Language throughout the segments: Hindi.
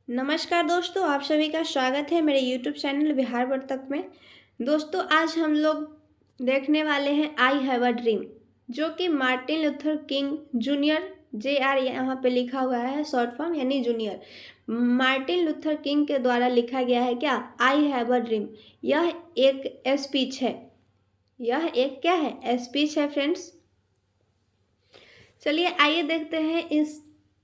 नमस्कार दोस्तों, आप सभी का स्वागत है मेरे यूट्यूब चैनल बिहार वर्तक में। दोस्तों, आज हम लोग देखने वाले हैं आई हैव अ ड्रीम, जो कि Martin Luther King junior JR यहाँ पे लिखा हुआ है, शॉर्ट फॉर्म यानी जूनियर। मार्टिन लूथर किंग के द्वारा लिखा गया है क्या, आई हैव अ ड्रीम। यह एक स्पीच है। यह एक क्या है, स्पीच है फ्रेंड्स। चलिए आइए देखते हैं इस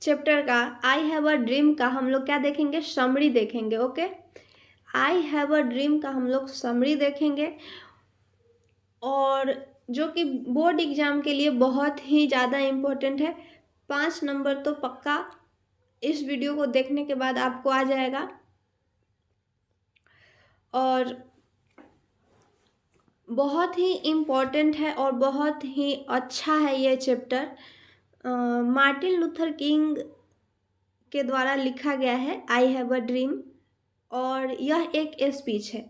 चैप्टर का आई हैव अ ड्रीम का हम लोग क्या देखेंगे, समरी देखेंगे। Okay, I have a dream का हम लोग समरी देखेंगे, और जो कि बोर्ड एग्जाम के लिए बहुत ही ज़्यादा इम्पोर्टेंट है। 5 नंबर तो पक्का इस वीडियो को देखने के बाद आपको आ जाएगा। और बहुत ही इम्पोर्टेंट है और बहुत ही अच्छा है ये चैप्टर। मार्टिन लूथर किंग के द्वारा लिखा गया है आई हैव अ ड्रीम, और यह एक स्पीच है।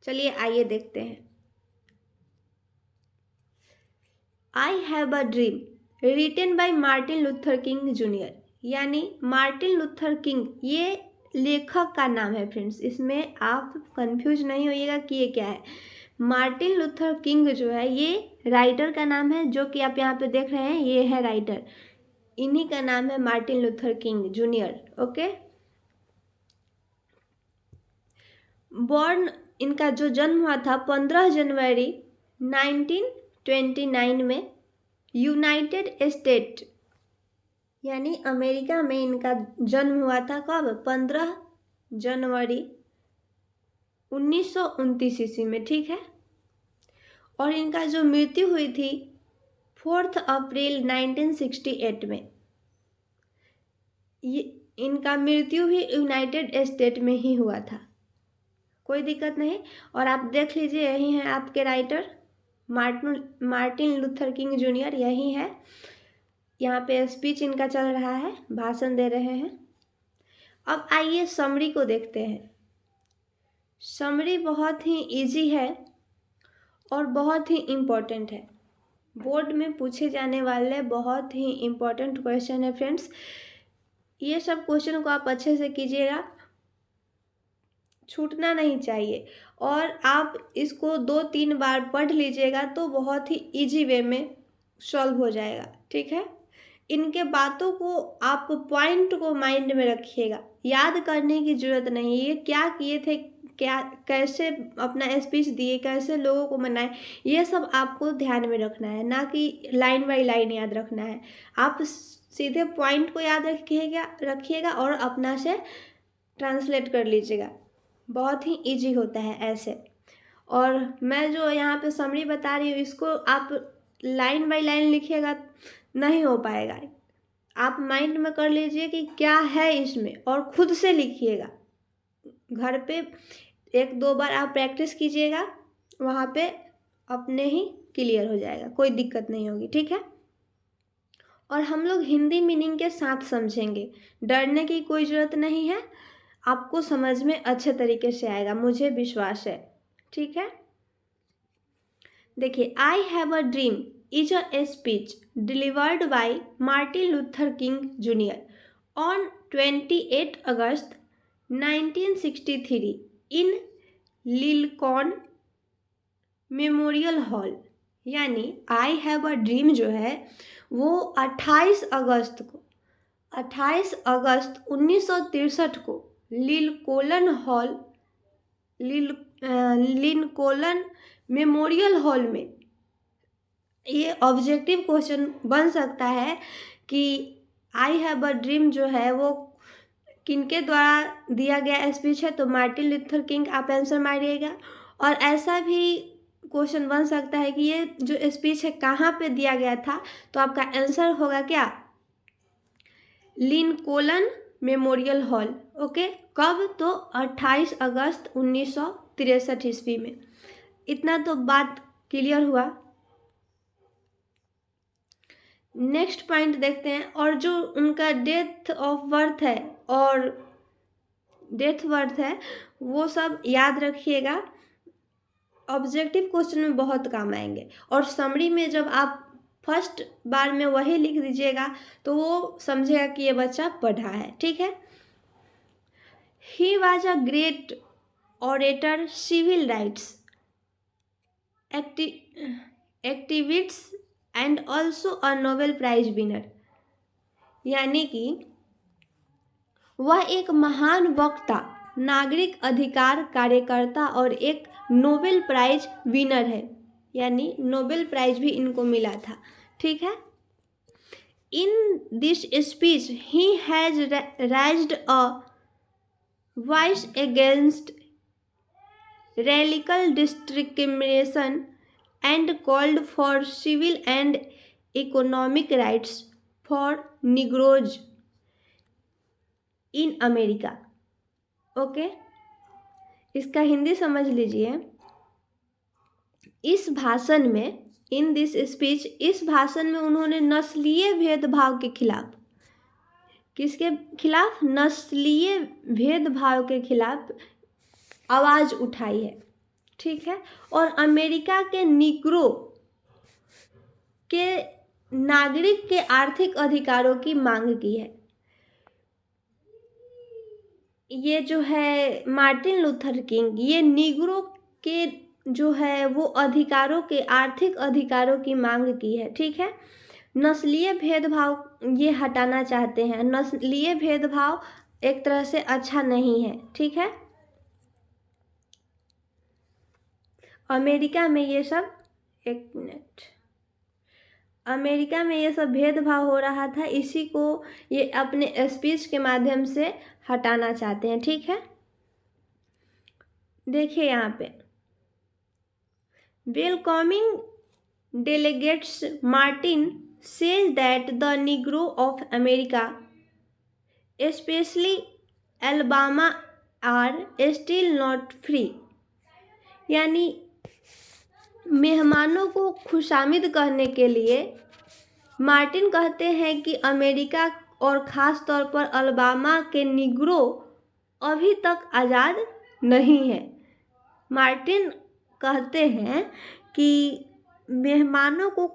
चलिए आइए देखते हैं। I have a dream written by Martin Luther King junior, यानी मार्टिन लूथर किंग ये लेखक का नाम है फ्रेंड्स। इसमें आप कंफ्यूज नहीं होइएगा कि ये क्या है। मार्टिन लूथर किंग जो है ये राइटर का नाम है, जो कि आप यहाँ पे देख रहे हैं, ये है राइटर। इन्हीं का नाम है Martin Luther King junior. Okay, born, इनका जो जन्म हुआ था 15 जनवरी 1929 में यूनाइटेड स्टेट यानी अमेरिका में इनका जन्म हुआ था। कब? 15 जनवरी 1929 ईस्वी में, ठीक है। और इनका जो मृत्यु हुई थी 4 अप्रैल 1968 में। ये इनका मृत्यु भी यूनाइटेड स्टेट में ही हुआ था, कोई दिक्कत नहीं। और आप देख लीजिए, यही है आपके writer Martin Luther King junior, यही है। यहाँ पे स्पीच इनका चल रहा है, भाषण दे रहे हैं। अब आइए समरी को देखते हैं। समरी बहुत ही इजी है और बहुत ही इम्पोर्टेंट है। बोर्ड में पूछे जाने वाले बहुत ही इम्पोर्टेंट क्वेश्चन है फ्रेंड्स। ये सब क्वेश्चन को आप अच्छे से कीजिएगा, छूटना नहीं चाहिए। और आप इसको 2-3 बार पढ़ लीजिएगा तो बहुत ही इजी वे में सॉल्व हो जाएगा, ठीक है। इनके बातों को आप पॉइंट को माइंड में रखिएगा, याद करने की ज़रूरत नहीं है। ये क्या किए थे, क्या कैसे अपना स्पीच दिए, कैसे लोगों को मनाए, ये सब आपको ध्यान में रखना है, ना कि लाइन बाई लाइन याद रखना है। आप सीधे पॉइंट को याद रखिएगा और अपना से ट्रांसलेट कर लीजिएगा। बहुत ही इजी होता है ऐसे। और मैं जो यहाँ पे समरी बता रही हूँ, इसको आप लाइन बाय लाइन लिखिएगा नहीं हो पाएगा। आप माइंड में कर लीजिए कि क्या है इसमें, और खुद से लिखिएगा। घर पे 1-2 बार आप प्रैक्टिस कीजिएगा, वहाँ पे अपने ही क्लियर हो जाएगा, कोई दिक्कत नहीं होगी, ठीक है। और हम लोग हिंदी मीनिंग के साथ समझेंगे, डरने की कोई ज़रूरत नहीं है। आपको समझ में अच्छे तरीके से आएगा, मुझे विश्वास है, ठीक है। देखिए, I have a dream is a speech delivered by Martin Luther King junior on 28 August 1963 in Lincoln memorial hall. यानी आई हैव अ ड्रीम जो है वो 28 अगस्त 1963 को लिनकोलन मेमोरियल हॉल में। ये ऑब्जेक्टिव क्वेश्चन बन सकता है कि आई हैव अ ड्रीम जो है वो किनके द्वारा दिया गया स्पीच है, तो मार्टिन लूथर किंग आप आंसर मारिएगा। और ऐसा भी क्वेश्चन बन सकता है कि ये जो स्पीच है कहाँ पे दिया गया था, तो आपका आंसर होगा क्या, लिनकोलन मेमोरियल हॉल। ओके, कब? तो 28 अगस्त 1963 ईस्वी में। इतना तो बात क्लियर हुआ। नेक्स्ट पॉइंट देखते हैं। और जो उनका डेट ऑफ बर्थ है और डेथ बर्थ है वो सब याद रखिएगा, ऑब्जेक्टिव क्वेश्चन में बहुत काम आएंगे। और समरी में जब आप फर्स्ट बार में वही लिख दीजिएगा तो वो समझेगा कि ये बच्चा पढ़ा है, ठीक है। He was a great orator, civil rights activist and also a Nobel Prize winner। यानी कि वह एक महान वक्ता, नागरिक अधिकार कार्यकर्ता और एक नोबेल प्राइज विनर है, यानी नोबेल प्राइज भी इनको मिला था। ठीक है। In this speech he has राइज्ड a voice against radical discrimination and called for civil and economic rights for Negroes in America। Okay, इसका हिंदी समझ लीजिए। इस भाषण में, इन दिस स्पीच, इस भाषण में उन्होंने नस्लीय भेदभाव के खिलाफ, किसके खिलाफ? नस्लीय भेदभाव के खिलाफ आवाज़ उठाई है। ठीक है। और अमेरिका के निग्रो के नागरिक के आर्थिक अधिकारों की मांग की है। ये जो है मार्टिन लूथर किंग, ये निग्रो के जो है वो अधिकारों के, आर्थिक अधिकारों की मांग की है। ठीक है। नस्लीय भेदभाव ये हटाना चाहते हैं। नस्लीय भेदभाव एक तरह से अच्छा नहीं है। ठीक है। अमेरिका में ये सब, एक मिनट, अमेरिका में ये सब भेदभाव हो रहा था, इसी को ये अपने स्पीच के माध्यम से हटाना चाहते हैं। ठीक है। देखिए यहाँ पे, welcoming delegates Martin says that the Negro of America specially Alabama are still not free. यानी मेहमानों को खुशामिद करने के लिए मार्टिन कहते हैं कि अमेरिका और ख़ास तौर पर अलबामा के निग्रो अभी तक आज़ाद नहीं है। मार्टिन कहते हैं कि मेहमानों को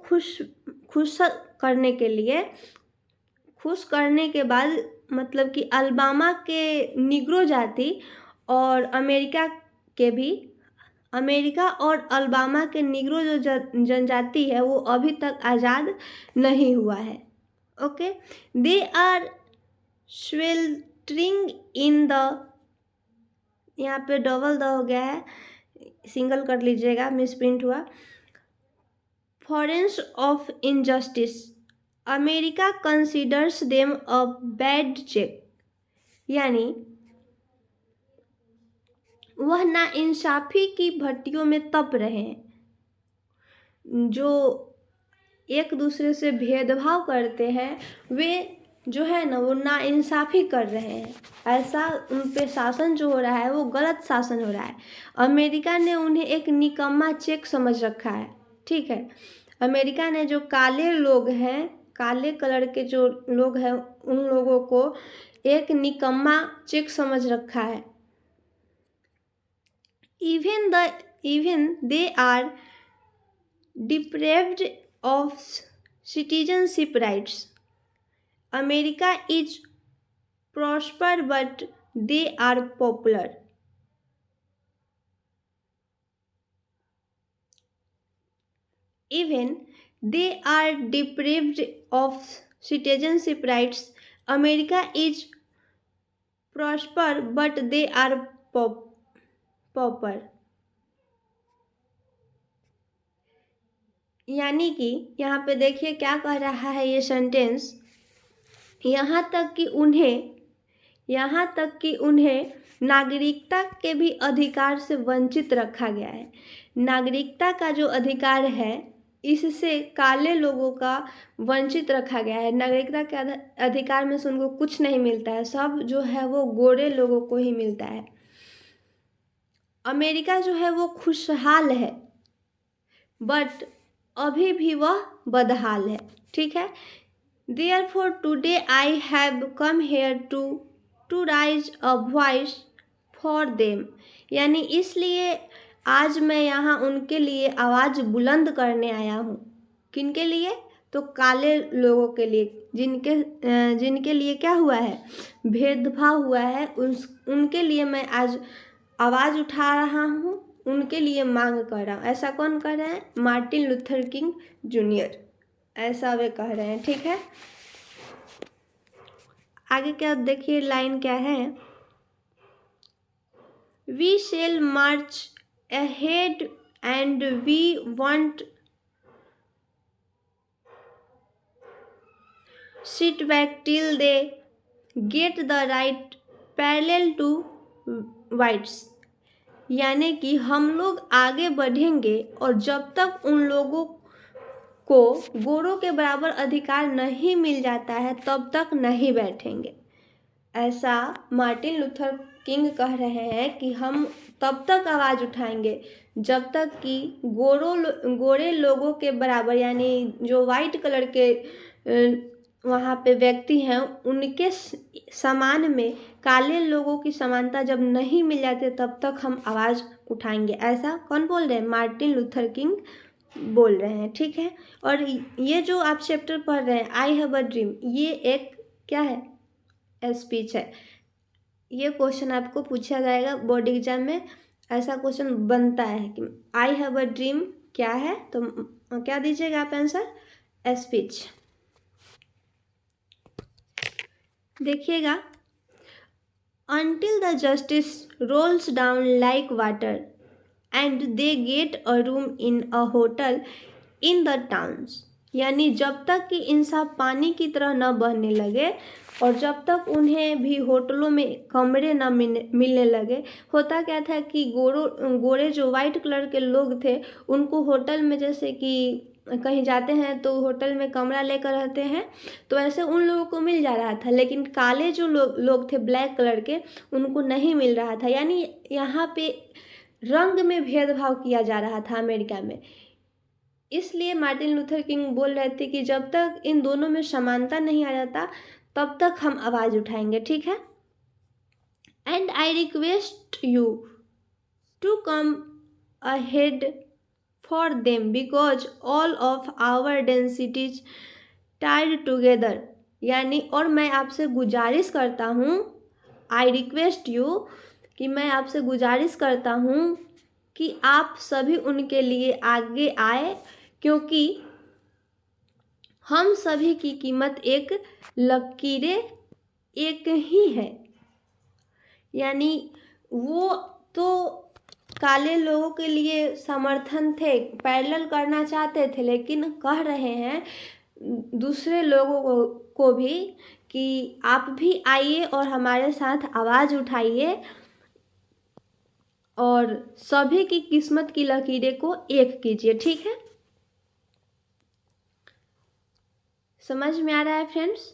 खुश करने के लिए, खुश करने के बाद, मतलब कि अलबामा के निग्रो जाति और अमेरिका और अलबामा के निग्रो जो जनजाति है वो अभी तक आज़ाद नहीं हुआ है। Okay. They are sweltering in the, यहाँ पे डबल द हो गया है, सिंगल कर लीजिएगा, मिसप्रिंट हुआ। For instance of injustice, America considers them a bad check. यानी वह नाइंसाफ़ी की भट्टियों में तप रहे हैं। जो एक दूसरे से भेदभाव करते हैं वे जो है ना, वो नाइंसाफ़ी कर रहे हैं। ऐसा उन पे शासन जो हो रहा है वो गलत शासन हो रहा है। अमेरिका ने उन्हें एक निकम्मा चेक समझ रखा है। ठीक है। अमेरिका ने जो काले लोग हैं, काले कलर के जो लोग हैं, उन लोगों को एक निकम्मा चेक समझ रखा है। even they are deprived of citizenship rights. America is prosper but they are popular. Even they are deprived of citizenship rights. America is prosper but they are pauper. यानी कि यहाँ पे देखिए क्या कह रहा है ये सेंटेंस, यहाँ तक कि उन्हें नागरिकता के भी अधिकार से वंचित रखा गया है। नागरिकता का जो अधिकार है इससे काले लोगों का वंचित रखा गया है। नागरिकता के अधिकार में से उनको कुछ नहीं मिलता है, सब जो है वो गोरे लोगों को ही मिलता है। अमेरिका जो है वो खुशहाल है बट अभी भी वह बदहाल है। ठीक है। Therefore today I have come here to raise a voice for them। यानी इसलिए आज मैं यहाँ उनके लिए आवाज़ बुलंद करने आया हूँ। किनके लिए? तो काले लोगों के लिए जिनके लिए क्या हुआ है, भेदभाव हुआ है, उनके लिए मैं आज आवाज़ उठा रहा हूँ, उनके लिए मांग कर रहा हूँ। ऐसा कौन कह रहे हैं? मार्टिन लूथर किंग जूनियर, ऐसा वे कह रहे हैं। ठीक है, आगे क्या देखिए, लाइन क्या है, we shall march ahead and we want sit back till they get the right parallel to whites। यानी कि हम लोग आगे बढ़ेंगे और जब तक उन लोगों को गोरों के बराबर अधिकार नहीं मिल जाता है तब तक नहीं बैठेंगे। ऐसा मार्टिन लूथर किंग कह रहे हैं कि हम तब तक आवाज़ उठाएंगे जब तक कि गोरे लोगों के बराबर, यानी जो वाइट कलर के वहाँ पे व्यक्ति हैं, उनके समान में काले लोगों की समानता जब नहीं मिल जाती तब तक हम आवाज़ उठाएंगे। ऐसा कौन बोल रहे हैं? मार्टिन लूथर किंग बोल रहे हैं। ठीक है, और ये जो आप चैप्टर पढ़ रहे हैं, आई हैव अ ड्रीम, ये एक क्या है? स्पीच है। ये क्वेश्चन आपको पूछा जाएगा बोर्ड एग्जाम में, ऐसा क्वेश्चन बनता है कि आई हैव अ ड्रीम क्या है, तो क्या दीजिएगा आप आंसर? स्पीच। देखिएगा, until the justice rolls down like water and they get a room in a hotel in the towns। यानी जब तक कि इंसाफ पानी की तरह न बहने लगे और जब तक उन्हें भी होटलों में कमरे न मिलने लगे। होता क्या था कि गोरे जो वाइट कलर के लोग थे उनको होटल में, जैसे कि कहीं जाते हैं तो होटल में कमरा लेकर रहते हैं, तो ऐसे उन लोगों को मिल जा रहा था, लेकिन काले जो लोग थे ब्लैक कलर के, उनको नहीं मिल रहा था। यानी यहाँ पे रंग में भेदभाव किया जा रहा था अमेरिका में। इसलिए मार्टिन लूथर किंग बोल रहे थे कि जब तक इन दोनों में समानता नहीं आ जाता तब तक हम आवाज़ उठाएंगे। ठीक है, and I request you to come ahead for them because all of our densities tied together। यानी और मैं आपसे गुजारिश करता हूँ, आई रिक्वेस्ट यू, कि मैं आपसे गुजारिश करता हूँ कि आप सभी उनके लिए आगे आए, क्योंकि हम सभी की कीमत एक लकीरें एक ही है। यानी वो तो काले लोगों के लिए समर्थन थे, पैरेलल करना चाहते थे, लेकिन कह रहे हैं दूसरे लोगों को भी कि आप भी आइए और हमारे साथ आवाज़ उठाइए और सभी की किस्मत की लकीरें को एक कीजिए। ठीक है, समझ में आ रहा है फ्रेंड्स?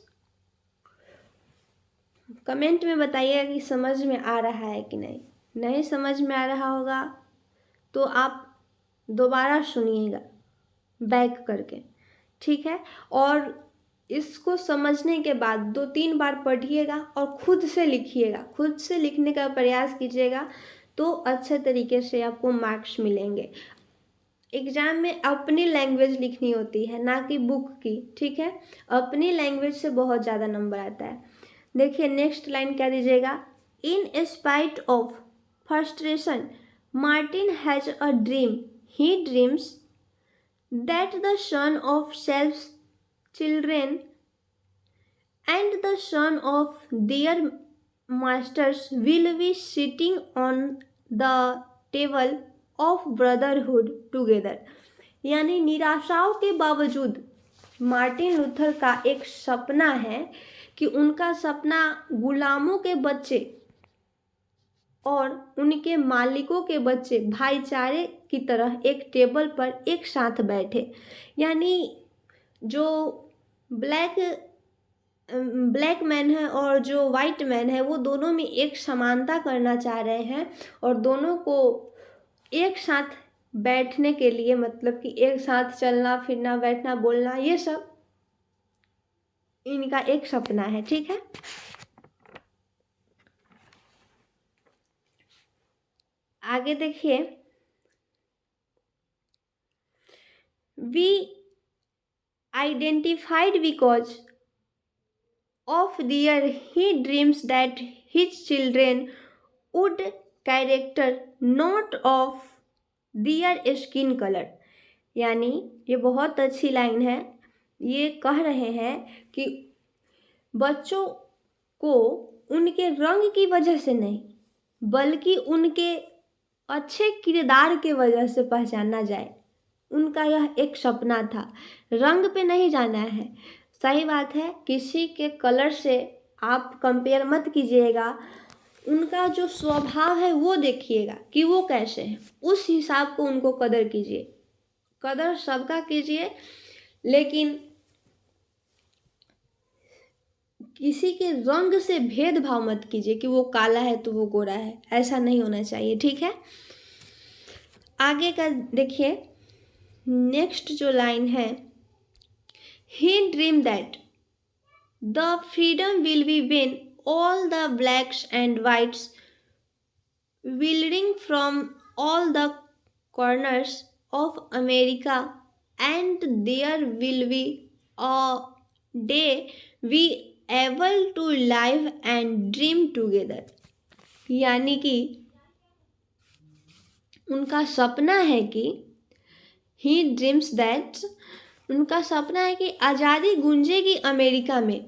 कमेंट में बताइएगा कि समझ में आ रहा है कि नहीं। नहीं समझ में आ रहा होगा तो आप दोबारा सुनिएगा बैक करके। ठीक है, और इसको समझने के बाद 2-3 बार पढ़िएगा और खुद से लिखिएगा, खुद से लिखने का प्रयास कीजिएगा तो अच्छे तरीके से आपको मार्क्स मिलेंगे। एग्ज़ाम में अपनी लैंग्वेज लिखनी होती है, ना कि बुक की। ठीक है, अपनी लैंग्वेज से बहुत ज़्यादा नंबर आता है। देखिए नेक्स्ट लाइन क्या दीजिएगा, in spite of frustration Martin has a dream, he dreams that the son of self's children and the son of their masters will be sitting on the table of brotherhood together। यानी निराशाओं के बावजूद मार्टिन लूथर का एक सपना है कि उनका सपना गुलामों के बच्चे और उनके मालिकों के बच्चे भाईचारे की तरह एक टेबल पर एक साथ बैठे। यानी जो ब्लैक मैन है और जो वाइट मैन है वो दोनों में एक समानता करना चाह रहे हैं और दोनों को एक साथ बैठने के लिए, मतलब कि एक साथ चलना फिरना बैठना बोलना, ये सब इनका एक सपना है। ठीक है, आगे देखिए, we identified because of their he dreams that his children would character not of their skin color। यानी ये बहुत अच्छी लाइन है। ये कह रहे हैं कि बच्चों को उनके रंग की वजह से नहीं बल्कि उनके अच्छे किरदार के वजह से पहचाना जाए। उनका यह एक सपना था, रंग पे नहीं जाना है। सही बात है, किसी के कलर से आप कंपेयर मत कीजिएगा, उनका जो स्वभाव है वो देखिएगा कि वो कैसे हैं, उस हिसाब को उनको कदर कीजिए। कदर सबका कीजिए, लेकिन किसी के रंग से भेदभाव मत कीजिए कि वो काला है तो वो गोरा है, ऐसा नहीं होना चाहिए। ठीक है, आगे का देखिए, नेक्स्ट जो लाइन है, he dream that the freedom will be when all the blacks and whites wildering from all the corners of America, and there will be a day we able to live and dream together। यानी कि उनका सपना है कि he dreams that उनका सपना है कि आज़ादी गूंजेगी अमेरिका में।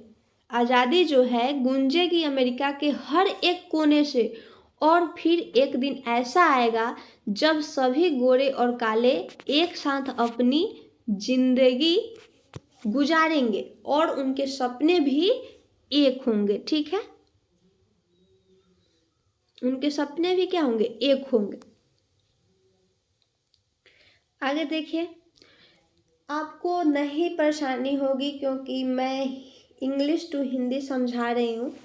आज़ादी जो है गूंजेगी अमेरिका के हर एक कोने से, और फिर एक दिन ऐसा आएगा जब सभी गोरे और काले एक साथ अपनी जिंदगी गुजारेंगे और उनके सपने भी एक होंगे। ठीक है, उनके सपने भी क्या होंगे, एक होंगे। आगे देखिए, आपको नहीं परेशानी होगी क्योंकि मैं इंग्लिश टू हिंदी समझा रही हूँ।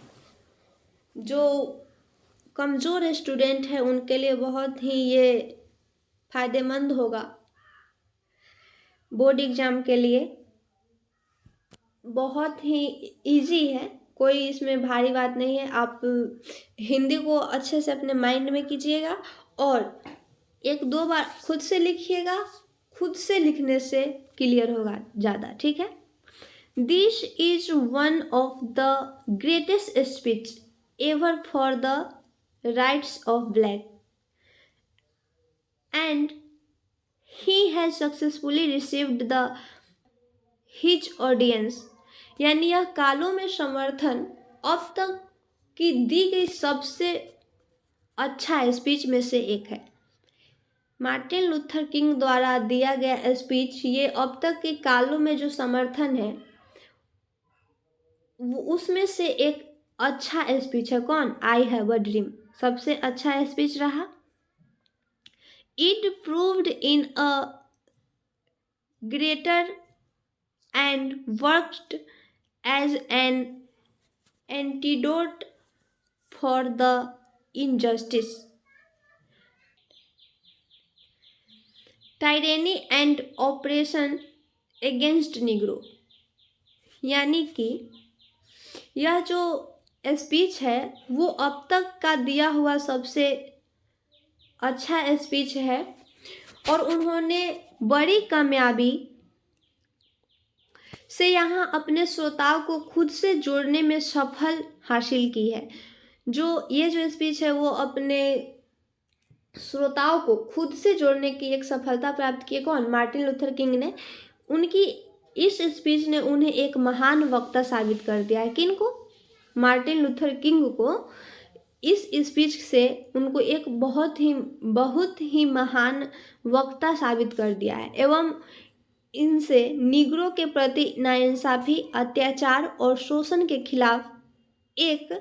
जो कमज़ोर स्टूडेंट है उनके लिए बहुत ही ये फ़ायदेमंद होगा। बोर्ड एग्ज़ाम के लिए बहुत ही इजी है, कोई इसमें भारी बात नहीं है। आप हिंदी को अच्छे से अपने माइंड में कीजिएगा और एक दो बार खुद से लिखिएगा, खुद से लिखने से क्लियर होगा ज़्यादा। ठीक है, this is one of the greatest speech ever for the rights of black, and he has successfully received the his audience। यानी यह कालों में समर्थन अब तक की दी गई सबसे अच्छा स्पीच में से एक है। मार्टिन लूथर किंग द्वारा दिया गया स्पीच ये अब तक के कालों में जो समर्थन है उसमें से एक अच्छा स्पीच है। कौन? आई हैव अ ड्रीम सबसे अच्छा स्पीच रहा। It proved in a greater and worked as an antidote for the injustice, tyranny and oppression against Negro. यानी कि यह जो स्पीच है वो अब तक का दिया हुआ सबसे अच्छा स्पीच है और उन्होंने बड़ी कामयाबी से यहाँ अपने श्रोताओं को खुद से जोड़ने में सफल हासिल की है। जो ये जो स्पीच है वो अपने श्रोताओं को खुद से जोड़ने की एक सफलता प्राप्त की है। कौन? मार्टिन लूथर किंग ने। उनकी इस स्पीच ने उन्हें एक महान वक्ता साबित कर दिया है। किनको? मार्टिन लूथर किंग को इस स्पीच से उनको एक बहुत ही महान वक्ता साबित कर दिया है एवं इनसे निग्रो के प्रति नाइंसाफी, अत्याचार और शोषण के खिलाफ एक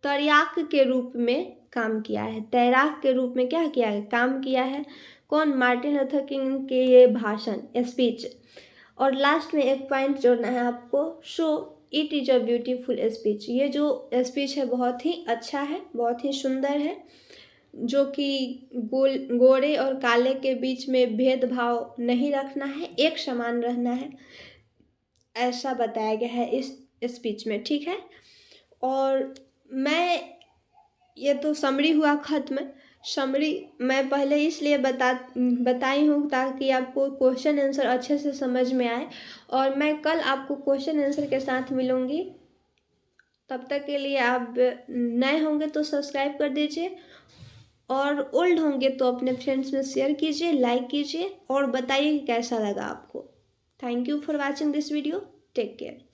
तैराक के रूप में काम किया है। तैराक के रूप में क्या किया है? काम किया है। कौन? मार्टिन लूथर किंग के ये भाषण, स्पीच। और लास्ट में एक पॉइंट जोड़ना है आपको, show it is a beautiful speech. ये जो स्पीच है बहुत ही अच्छा है, बहुत ही सुंदर है, जो कि गोरे और काले के बीच में भेदभाव नहीं रखना है, एक समान रहना है, ऐसा बताया गया है इस स्पीच में। ठीक है, और मैं ये तो समरी हुआ ख़त्म। समरी मैं पहले इसलिए बताई हूँ ताकि आपको क्वेश्चन आंसर अच्छे से समझ में आए, और मैं कल आपको क्वेश्चन आंसर के साथ मिलूँगी। तब तक के लिए आप नए होंगे तो सब्सक्राइब कर दीजिए, और ओल्ड होंगे तो अपने फ्रेंड्स में शेयर कीजिए, लाइक कीजिए, और बताइए कैसा लगा आपको। Thank you for watching this video. Take care.